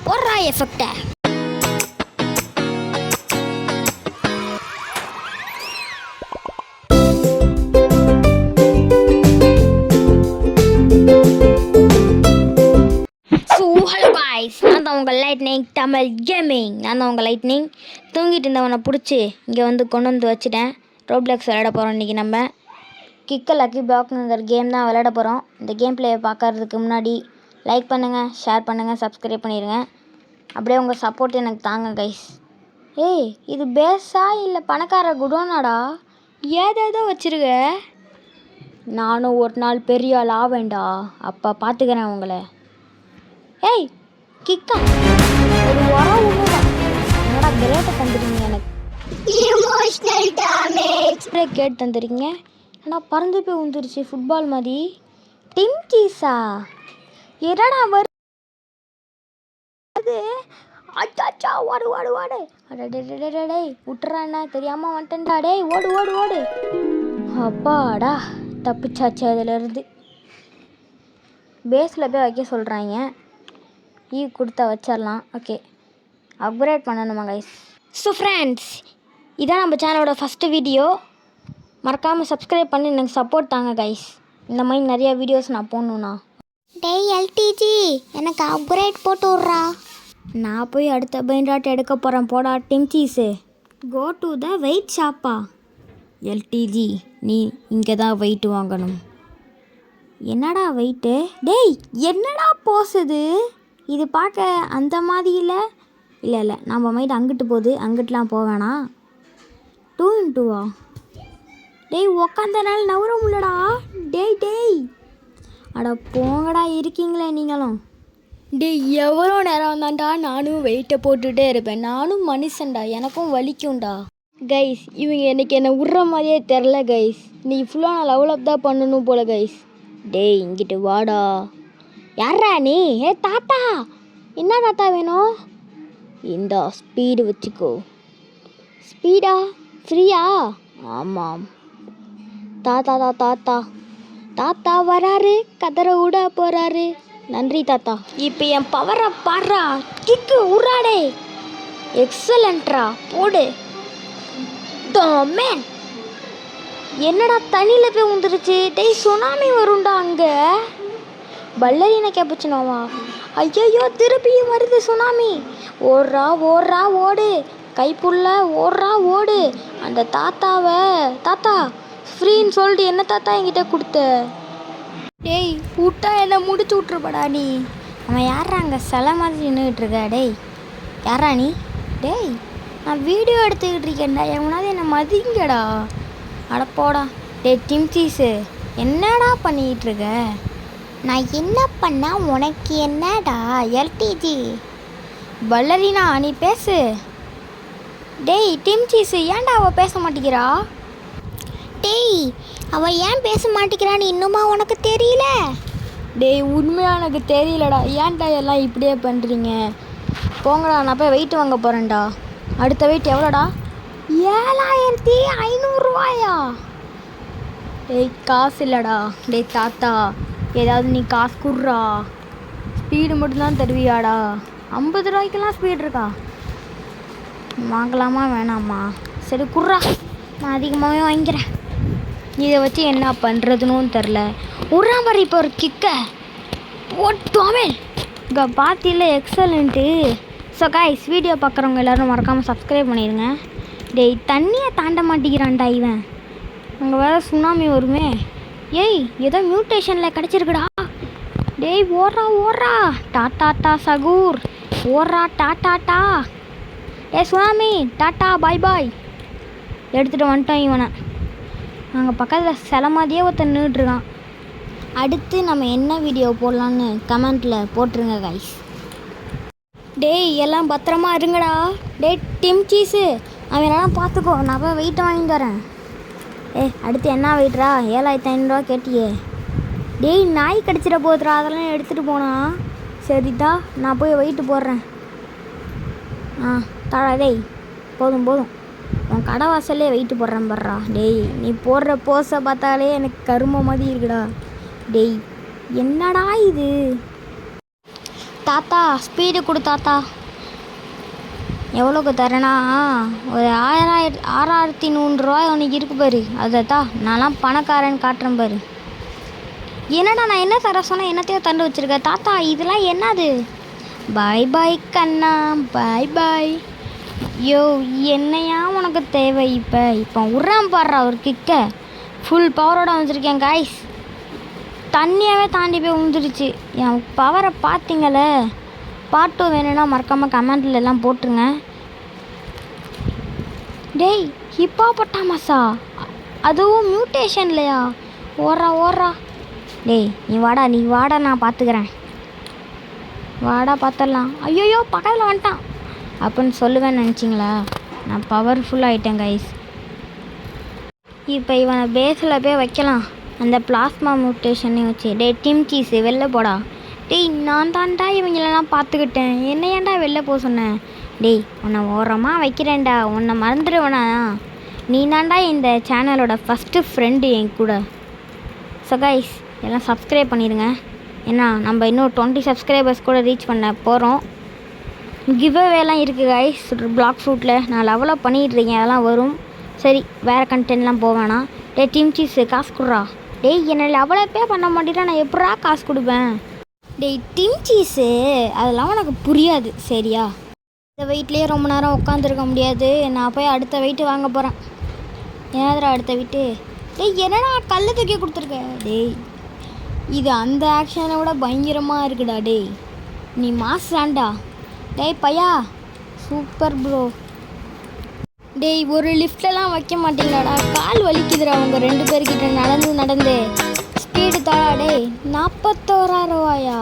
போடுறா எஃபெக்டை. Hello guys, நான் தான் உங்கள் லைட்னிங் தமிழ் கேமிங். நான் தான் உங்கள் லைட்னிங். தூங்கிட்டு இருந்தவனை பிடிச்சி இங்கே வந்து கொண்டு வந்து வச்சுட்டேன். ரோப்ளாக்ஸ் விளையாட போகிறோம் இன்றைக்கி. நம்ம கிக்க லக்கி பிளாக்ங்கிற கேம் தான் விளையாட போகிறோம். இந்த கேம் பிளேயை பார்க்கறதுக்கு முன்னாடி லைக் பண்ணுங்கள், ஷேர் பண்ணுங்கள், சப்ஸ்கிரைப் பண்ணிடுங்க. அப்படியே உங்கள் சப்போர்ட் எனக்கு தாங்க கைஸ். ஏய், இது பேஸா இல்லை பணக்கார குடோனாடா? ஏதேதோ வச்சுருக்க. நானும் ஒரு நாள் பெரிய ஆள் ஆவேண்டா, அப்போ பார்த்துக்கிறேன் உங்களை. ஏய் கிக்கா, ஒரு உரம் உண்மைதான். என்னடா கிரேட்டை தந்துடுங்க எனக்கு. எமோஷனல் டேமேஜ் கேட் தந்துடுங்க. ஏன்னா பறந்து போய் வந்துருச்சு ஃபுட்பால் மாதிரி. டிம் சீஸா என்னடா வருது? அச்சாச்சா, ஓடு ஓடு ஓடு. அடடே விட்டுறாண்ணா, தெரியாமல் வந்துட்டேன்டா. டேய் ஓடு ஓடு ஓடு. அப்பாடா தப்பிச்சாச்சு. அதிலேருந்து பேஸில் போய் வைக்க சொல்கிறாங்க. கொடுத்தா வச்சிடலாம். ஓகே, அப்கிரேட் பண்ணணுமா கைஸ்? ஸோ ஃப்ரெண்ட்ஸ், இதான் நம்ம சேனலோட ஃபஸ்ட்டு வீடியோ. மறக்காமல் சப்ஸ்கிரைப் பண்ணி எனக்கு சப்போர்ட் தாங்க கைஸ். இந்த மாதிரி நிறையா வீடியோஸ் நான் போடணுண்ணா. டேய் எல்டிஜி, எனக்கு அப்கிரேட் போட்டு விட்றா. நான் போய் அடுத்த பைண்டாட் எடுக்க போகிறேன். போடா டிம் சீஸு. கோ டு த வெயிட் ஷாப்பா. எல்டிஜி, நீ இங்கே தான் வெயிட் வாங்கணும். என்னடா வெயிட்டு? டேய் என்னடா போசுது இது? பார்க்க அந்த மாதிரி இல்லை. இல்லை நம்ம மைண்ட் அங்கிட்டு போகுது. அங்கிட்டலாம் போவேணா. 2x2 டேய் உக்காந்தனால நவர முடியலடா. டேய் அட போங்கடா, இருக்கீங்களே நீங்களும். டேய் எவ்வளோ நேரம் தான்டா நானும் வெயிட்டை போட்டுகிட்டே இருப்பேன். நானும் மனுஷன்டா, எனக்கும் வலிக்கும்டா. கைஸ், இவங்க எனக்கு என்னை விட்ற மாதிரியே தெரில கைஸ். நீ ஃபுல்லாக நான் லெவலப் தான் பண்ணணும் போல கைஸ். டேய் இங்கிட்டு வாடா. யாரா நீ? ஏ தாத்தா, என்ன தாத்தா வேணும்? இந்த ஸ்பீடு வச்சுக்கோ. ஸ்பீடா? ஃப்ரீயா? ஆமாம் தாத்தா. தாத்தா தாத்தா வராரு, கதற விட போகிறாரு. நன்றி தாத்தா. இப்போ என் பவரை பாடுறா. கிக்கு உராடே. எக்ஸலண்ட்ரா, போடு. மேன், என்னடா தண்ணியில் போய் வந்துருச்சு. டேய் சுனாமி வரும்டா அங்கே. பல்லரின கேப்புச்சுனோவா? ஐயோ, திருப்பியும் வருது சுனாமி. ஓடுறா ஓடுறா ஓடு. கைப்புள்ள ஓடுறா ஓடு. அந்த தாத்தாவை தாத்தா ஃப்ரீன்னு சொல்லிட்டு என்ன தாத்தா என்கிட்ட கொடுத்த? டேய் விட்டா என்னை முடிச்சு விட்ருப்படா நீ. அவன் யாரா அங்கே சிலை மாதிரி நின்றுட்டுருக்க? டேய் யாரா நீ? டேய் நான் வீடியோ எடுத்துக்கிட்டு இருக்கேன்டா, எவனாவது என்னை மதிங்கடா. அடப்போடா. டேய் டிம் சீஸு, என்னடா பண்ணிக்கிட்டு இருக்க? நான் என்ன பண்ணா உனக்கு என்னடா? எல்டிஜி பல்லரினா நீ பேசு. டேய் டிம் சீஸு, ஏன்டா அவள் பேச மாட்டேங்கிறா? டேய் அவள் ஏன் பேச மாட்டேங்கிறான்னு இன்னுமா உனக்கு தெரியல? டேய் உண்மையாக எனக்கு தெரியலடா. ஏன்டா எல்லாம் இப்படியே பண்ணுறீங்க? போங்கடா, நான் போய் வெயிட் வாங்க போகிறேன்டா. அடுத்த வெயிட் எவ்வளோடா? 7500 டேய் காசு இல்லைடா. டேய் தாத்தா, ஏதாவது நீ காசு குடுறா. ஸ்பீடு மட்டும்தான் தருவியாடா? 50 ரூபாய்க்கெல்லாம் ஸ்பீடு இருக்கா? வாங்கலாமா வேணாமா? சரி குட்றா, நான் அதிகமாகவே வாங்கிக்கிறேன். இதை வச்சு என்ன பண்ணுறதுன்னு தெரில. உட்றா மாதிரி இப்போ ஒரு கிக்க போட்டோமே. இங்கே பார்த்தில எக்ஸலண்ட்டு. ஸோ கைஸ், வீடியோ பார்க்குறவங்க எல்லோரும் மறக்காமல் சப்ஸ்கிரைப் பண்ணிடுங்க. டேய் தண்ணியை தாண்ட மாட்டேங்கிறான்டா இவன். அங்கே வேறு சுனாமி வருமே. ஏய் ஏதோ மியூட்டேஷனில் கிடச்சிருக்குடா. டேய் ஓடுறா. டாட்டா சகூர் ஓடுறா. டாட்டா. ஏ சுனாமி டாட்டா பாய் பாய். எடுத்துகிட்டு வந்துட்டோம் இவனை. நாங்கள் பக்கத்தில் சில மாதிரியே ஒருத்தன் நின்றுட்டுருக்கான். அடுத்து நம்ம என்ன வீடியோ போடலான்னு கமெண்ட்டில் போட்டுருங்க கைஸ். டேய் எல்லாம் பத்திரமா இருங்கடா. டேய் டிம் சீஸு, அவனெல்லாம் பார்த்துக்கோ. நான் போய் வெயிட்டை வாங்கி தரேன். அடுத்து என்ன வெயிட்ரா? 7500 கேட்டியே. டேய் நாய் கடிச்சிட போதுரா, அதெல்லாம் எடுத்துகிட்டு போனா. சரிதா, நான் போய் வெயிட்டு போடுறேன். தாடா. டேய் போதும் உன் கடை வாசல்லே வெயிட்டு போடுறேன் பர்றா. டேய் நீ போடுற போஸை பார்த்தாலே எனக்கு கரும மாதிரி இருக்குடா. டேய் என்னடா இது? தாத்தா ஸ்பீடு கொடு தாத்தா. எவ்வளோக்கு தரேன்னா ஒரு 6100 ஒன்று இருக்கு பாரு, அதை தான் நான்லாம் பணக்காரன் காட்டுறேன் பாரு. என்னடா நான் என்ன தர சொன்னேன், என்னத்தையோ தண்டு வச்சுருக்கேன் தாத்தா. இதெல்லாம் என்னது? பாய் பாய் கண்ணா, பாய் பாய். யோ என்னையா உனக்கு தேவை? இப்போ உரம் பாடுறா ஒரு கிக்க. ஃபுல் பவரோட வந்துருக்கேன் காய்ஸ். தண்ணியாகவே தாண்டி போய் விழுந்துருச்சு. என் பவரை பார்த்தீங்களே. பார்ட் 2 வேணும்னா மறக்காமல் கமெண்ட்ல எல்லாம் போட்டுருங்க. டேய் ஹிப்போபொட்டாமஸா? அதுவும் மியூட்டேஷன் இல்லையா? ஓடுறா. டேய் நீ வாடா நான் பார்த்துக்கிறேன். வாடா பார்த்துடலாம். ஐயோயோ பக்கத்தில் வந்துட்டான் அப்படின்னு சொல்லுவேன்னு நினச்சிங்களா? நான் பவர்ஃபுல் ஆகிட்டேன் கைஸ். இப்போ இவனை பேஸில் போய் வைக்கலாம், அந்த பிளாஸ்மா மியூட்டேஷனையும் வச்சு. டே டிம் சீஸு வெளில போடா. டேய் நான் தான்டா இவங்களெல்லாம் பார்த்துக்கிட்டேன், என்ன ஏன்டா வெளில போக சொன்னேன்? டேய் உன்னை ஓரமாக வைக்கிறேன்டா, உன்னை மறந்துடுவேனா? நீ தான்டா இந்த சேனலோட ஃபஸ்ட்டு ஃப்ரெண்டு என் கூட. ஸோ கைஸ் எல்லாம் சப்ஸ்கிரைப் பண்ணிடுங்க. ஏன்னா நம்ம இன்னும் 20 சப்ஸ்கிரைபர்ஸ் கூட ரீச் பண்ண போகிறோம். கிவ்அவேலாம் இருக்குது கைஸ். பிளாக் ஃப்ரூட்டில் நான் லெவலப் பண்ணிகிட்ருக்கேன், அதெல்லாம் வரும். சரி வேறு கண்டென்ட்லாம் போவேணா. டே டீம் சீஸு காசு கொடுறா. டேய் என்னை லெவலப்பே பண்ண மாட்டேன்னா நான் எப்படா காசு கொடுப்பேன்? டேய் டீம் சீஸு அதெல்லாம் உனக்கு புரியாது சரியா? இந்த வெயிட்லேயே ரொம்ப நேரம் உட்காந்துருக்க முடியாது. நான் போய் அடுத்த வெயிட்டு வாங்க போகிறேன். ஏன்னாதிரா அடுத்த வெயிட்டு? டேய் என்னடா கல் தூக்கி கொடுத்துருக்க? டேய் இது அந்த ஆக்ஷனை விட பயங்கரமாக இருக்குடா. டேய் நீ மாசாண்டா. டேய் பையா சூப்பர் ப்ரோ. டேய் ஒரு லிஃப்ட்லாம் வைக்க மாட்டீங்களாடா? கால் வலிக்குதுடா அவங்க 2 பேர்கிட்ட நடந்து. ஸ்பீடு தாடா. டேய் 41,000 ரூபாயா?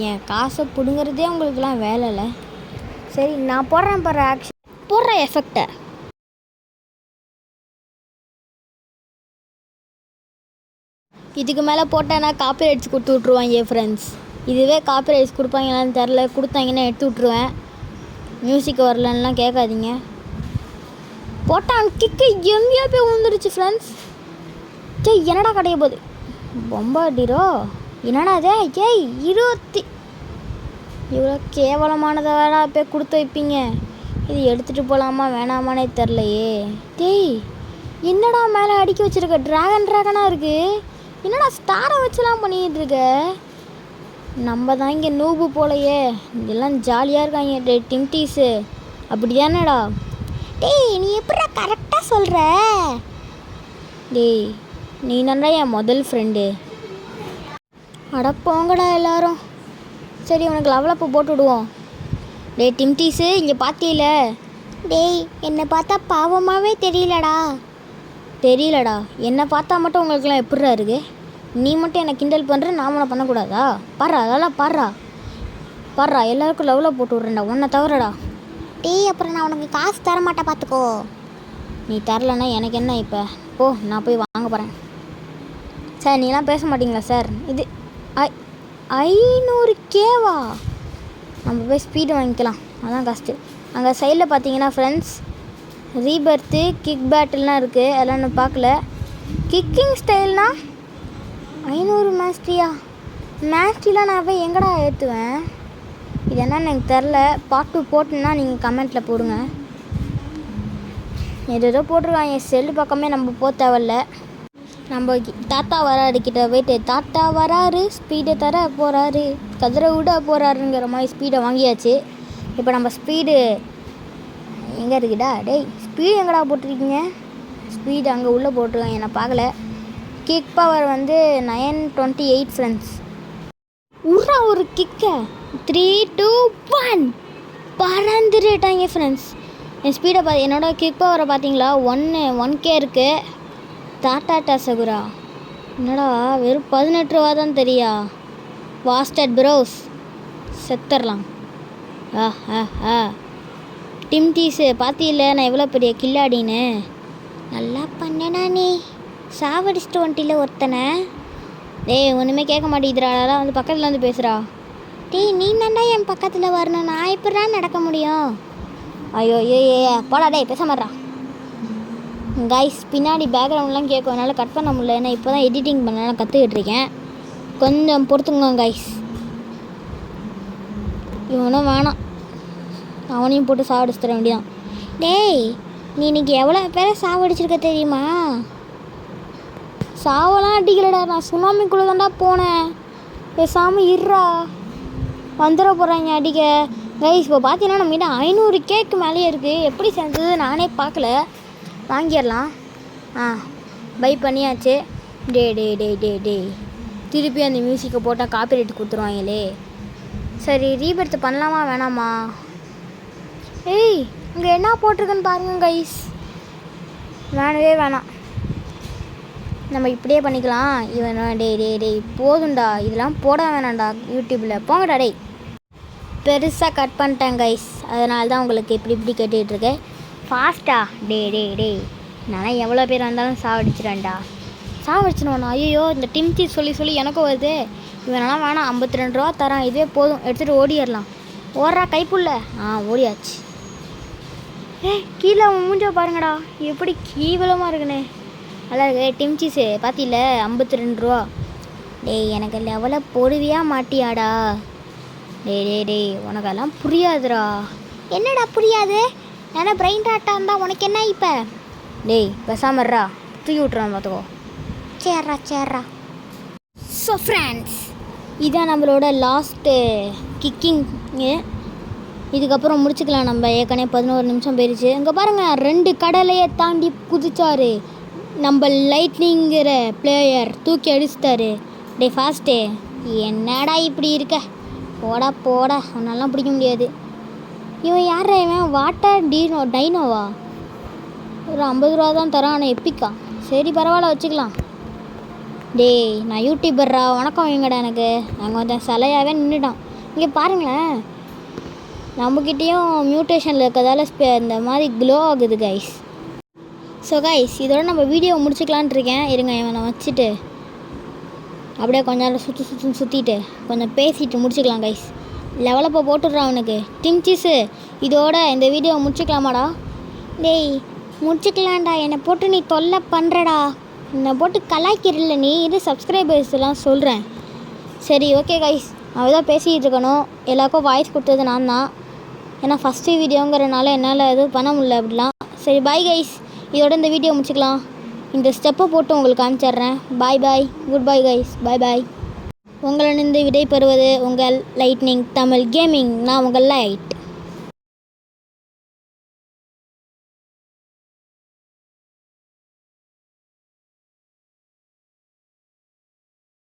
என் காசை பிடுங்கிறதே உங்களுக்குலாம் வேலை இல்லை. சரி நான் போடுறேன் பாரு ஆக்ஷன், போடுற எஃபெக்டை. இதுக்கு மேலே போட்டேன்னா காப்பிரைட்ஸ் கொடுத்து விட்ருவாங்க ஃப்ரெண்ட்ஸ். இதுவே காப்பிரைட்ஸ் கொடுப்பாங்களான்னு தெரில, கொடுத்தாங்கன்னா எடுத்து விட்ருவேன். மியூசிக் வரலன்னெலாம் கேட்காதீங்க. போட்டான் கிக்கு எங்கேயோ போய் விழுந்துருச்சு ஃப்ரெண்ட்ஸ். ஜெய் என்னடா கடைய போகுது? பொம்பாடிரோ என்னடா அதே? ஜெய் 20 இவ்வளோ கேவலமானதை வேற போய் கொடுத்து வைப்பீங்க. இது எடுத்துகிட்டு போகலாமா வேணாமானே தெரிலையே. டேய் என்னடா மேலே அடிக்க வச்சுருக்க? ட்ராகனாக இருக்குது. என்னடா ஸ்டாரை வச்சுலாம் பண்ணிக்கிட்டு இருக்க? நம்ம தான் இங்கே நூபு போலையே, இதெல்லாம் ஜாலியாக இருக்காங்க. டே டிம்டீஸு அப்படி தானேடா? டேய் நீ எப்படா கரெக்டாக சொல்கிற? டேய் நீ தான்டா என் முதல் ஃப்ரெண்டு. அட போங்கடா எல்லாரும். சரி உனக்கு லெவலப்பு போட்டு விடுவோம். டேய் டிம்டீஸு இங்கே பார்த்தியில? டேய் என்னை பார்த்தா பாவமாகவே தெரியலடா. என்னை பார்த்தா மட்டும் உங்களுக்குலாம் எப்படிரா இருக்குது? நீ மட்டும் என்னை கிண்டல் பண்ணுற, நான் உன்னை பண்ணக்கூடாதா? பாடுறா அதெல்லாம் பாடுறா எல்லாருக்கும் லெவலில் போட்டு விட்றேன்டா, உன்னை தவிரடா. டேய் அப்புறம் நான் உனக்கு காசு தர மாட்டேன் பார்த்துக்கோ. நீ தரலன்னா எனக்கு என்ன இப்போ? போ நான் போய் வாங்க போகிறேன். சார் நீலாம் பேச மாட்டிங்களா சார்? இது 500Kவா? நம்ம போய் ஸ்பீடு வாங்கிக்கலாம், அதான் காஸ்ட்டு. அங்கே சைடில் பார்த்தீங்கன்னா ஃப்ரெண்ட்ஸ் ரீபர்த்து கிக் பேட்டில்லாம் இருக்குது, அதெல்லாம் நான் பார்க்கல. கிக்கிங் ஸ்டைல்னால் 500 மேஸ்ட்ரிலாம் நான் போய் எங்கடா ஏற்றுவேன்? இது என்னன்னு எனக்கு தெரில. பார்ட் 2 போட்டுன்னா நீங்கள் கமெண்ட்டில் போடுங்க. ஏதோ போட்டிருக்காங்க, செல்லு பக்கமே நம்ம போக தேவையில்ல. நம்ம தாத்தா வராரு கிட்ட போயிட்டு, தாத்தா வராரு ஸ்பீடை தர போகிறாரு, கதிரை விட போகிறாருங்கிற மாதிரி ஸ்பீடை வாங்கியாச்சு. இப்போ நம்ம ஸ்பீடு எங்கே இருக்குடா? டேய் ஸ்பீடு எங்கடா போட்டிருக்கீங்க? ஸ்பீடு அங்கே உள்ளே போட்டிருக்காங்க, என்னை பார்க்கல. கிக் பவர் வந்து 928 ஃப்ரெண்ட்ஸ். உர்றா ஒரு கிக்கை 3 2 1 பறந்துட்டாங்க ஃப்ரெண்ட்ஸ். என் ஸ்பீடை என்னோடய கிக் பவரை பார்த்தீங்களா? 1K இருக்குது. டாடா சகுரா என்னடா வெறும் 18 ரூபா தான் தெரியா? வாஸ்டட் ப்ரோஸ் செத்துடலாம். டிம்டீஸு பார்த்தியில்ல நான் எவ்வளோ பெரிய கில்லாடின்னு? நல்லா பண்ணேனா நீ? சாவடிச்சிட்டு வந்துட்டில ஒருத்தனை. டேய் ஒன்றுமே கேட்க மாட்டேங்கிறா, அதெல்லாம் வந்து பக்கத்தில் வந்து பேசுகிறா. டேய் நீ தாண்டா என் பக்கத்தில் வரணும், நான் எப்படா நடக்க முடியும்? ஐயோ போடா டேய் பேச மாட்றா. கைஸ் பின்னாடி பேக்ரவுண்ட்லாம் கேட்கும், என்னால் கட் பண்ண முடியல, ஏன்னா இப்போ தான் எடிட்டிங் பண்ண கற்றுக்கிட்டு இருக்கேன், கொஞ்சம் பொறுத்துங்க கைஸ். இவனும் வேணாம், அவனையும் போட்டு சாவடிச்சு தர வேண்டியதான். டேய், நீ இன்னைக்கு எவ்வளோ பேரை சாவடிச்சிருக்க தெரியுமா? சாவெல்லாம் அடிக்கலடா, நான் சுனாமிக்குள்ளே தான்டா போனேன். பேசாமல் இருறா, வந்துட போகிறாங்க அடிக்க. கைஸ் இப்போ பார்த்தீங்கன்னா நம்மகிட்ட 500 கேக்கு மேலேயே இருக்குது. எப்படி சேர்ந்தது நானே பார்க்கல. வாங்கிடலாம். பை பண்ணியாச்சு. டே டே டே டே டே திருப்பி அந்த மியூசிக்கை போட்டால் காப்பிரைட் கொடுத்துருவாங்களே. சரி, ரீபர்த் பண்ணலாமா வேணாமா? ஏய், அங்கே என்ன போட்டிருக்குன்னு பாருங்க கைஸ். வேணவே வேணாம், நம்ம இப்படியே பண்ணிக்கலாம். இவன் டே டே டே போதும்டா, இதெல்லாம் போட வேணாம்டா யூடியூப்பில். போங்கடா டே. பெருசாக கட் பண்ணிட்டேன் கைஸ், அதனால தான் உங்களுக்கு இப்படி கேட்டுட்ருக்கேன். ஃபாஸ்ட்டா? டே டே டே நான் எவ்வளோ பேர் வந்தாலும் சாவடிச்சிடேன்டா. சாவடிச்சிடுவானா? ஐயோ, இந்த டிம்ச்சி சொல்லி எனக்கும் வருது. இவனெல்லாம் வேணாம், 52 ரூபா தரான், இதுவே போதும், எடுத்துகிட்டு ஓடிடலாம். ஓடுறா கைப்புள்ள. ஓடியாச்சு. கீழே அவன் மூஞ்ச பாருங்கடா, எப்படி கீவலமாக இருக்குண்ணே. நல்லா இருக்கு. டிம்ச்சிஸு பார்த்தில 52 ரூபா. டேய், எனக்கு லெவலை போடுவியா மாட்டியாடா? டே உனக்கெல்லாம் புரியாதுடா. என்னடா புரியாது? ஏன்னா பிரெயின் டாட்டா இருந்தால் உனக்கு என்ன இப்போ? டேய் பேசாமறா, தூக்கி விட்றான் பார்த்துக்கோ. சேர்றா. ஸோ ஃப்ரெண்ட்ஸ், இதான் நம்மளோட லாஸ்ட்டு கிக்கிங்கு. இதுக்கப்புறம் முடிச்சுக்கலாம் நம்ம. ஏற்கனவே 11 நிமிஷம் போயிடுச்சு. இங்கே பாருங்கள், 2 கடலையை தாண்டி குதிச்சாரு நம்ம லைட்னிங்கிற பிளேயர், தூக்கி அடிச்சிட்டாரு. டே ஃபாஸ்ட்டு, என்னடா இப்படி இருக்க? போடா அவனெல்லாம் பிடிக்க முடியாது. இவன் யாரா? இவன் வாட்டர் டைனோவா? ஒரு 50 ரூபா தான் தரான், ஆனால் எப்பிக்கா. சரி பரவாயில்ல, வச்சுக்கலாம். டேய், நான் யூடியூபர்ரா, வணக்கம் வைங்கடா. எனக்கு நாங்கள் வந்து சிலையாகவே நின்றுட்டான். இங்கே பாருங்களேன், நம்மக்கிட்டேயும் மியூட்டேஷனில் இருக்கிறதால இந்த மாதிரி க்ளோ ஆகுது கைஸ். ஸோ கைஸ், இதோட நம்ம வீடியோவை முடிச்சுக்கலான் இருக்கேன். இருங்க, இவனை வச்சுட்டு அப்படியே கொஞ்ச நேரம் சுற்றிட்டு கொஞ்சம் பேசிட்டு முடிச்சுக்கலாம் கைஸ். லெவலப்போ போட்டுடுறான் அவனுக்கு. டிம்ச்சிஸு, இதோட இந்த வீடியோவை முடிச்சுக்கலாமாடா? டேய் முடிச்சுக்கலாம்டா, என்னை போட்டு நீ தொல்லை பண்ணுறடா. என்னை போட்டு கலாய்க்கிறல்ல நீ. இது சப்ஸ்கிரைபர்ஸ் எல்லாம் சொல்கிறேன். சரி ஓகே கைஸ், அவள் தான் பேசிகிட்டு இருக்கணும். எல்லாருக்கும் வாய்ஸ் கொடுத்தது நான் தான். ஏன்னா ஃபஸ்ட்டு வீடியோங்கிறனால என்னால் எதுவும் பண்ண முடியல அப்படிலாம். சரி பாய் கைஸ், இதோட இந்த வீடியோ முடிச்சுக்கலாம். இந்த ஸ்டெப்பை போட்டு உங்களுக்கு காமிச்சிட்றேன். பாய் குட் பாய் கைஸ், பாய். உங்களிருந்து விடை பெறுவது உங்கள் லைட்னிங் தமிழ் கேமிங். நான் உங்கள் லைட்.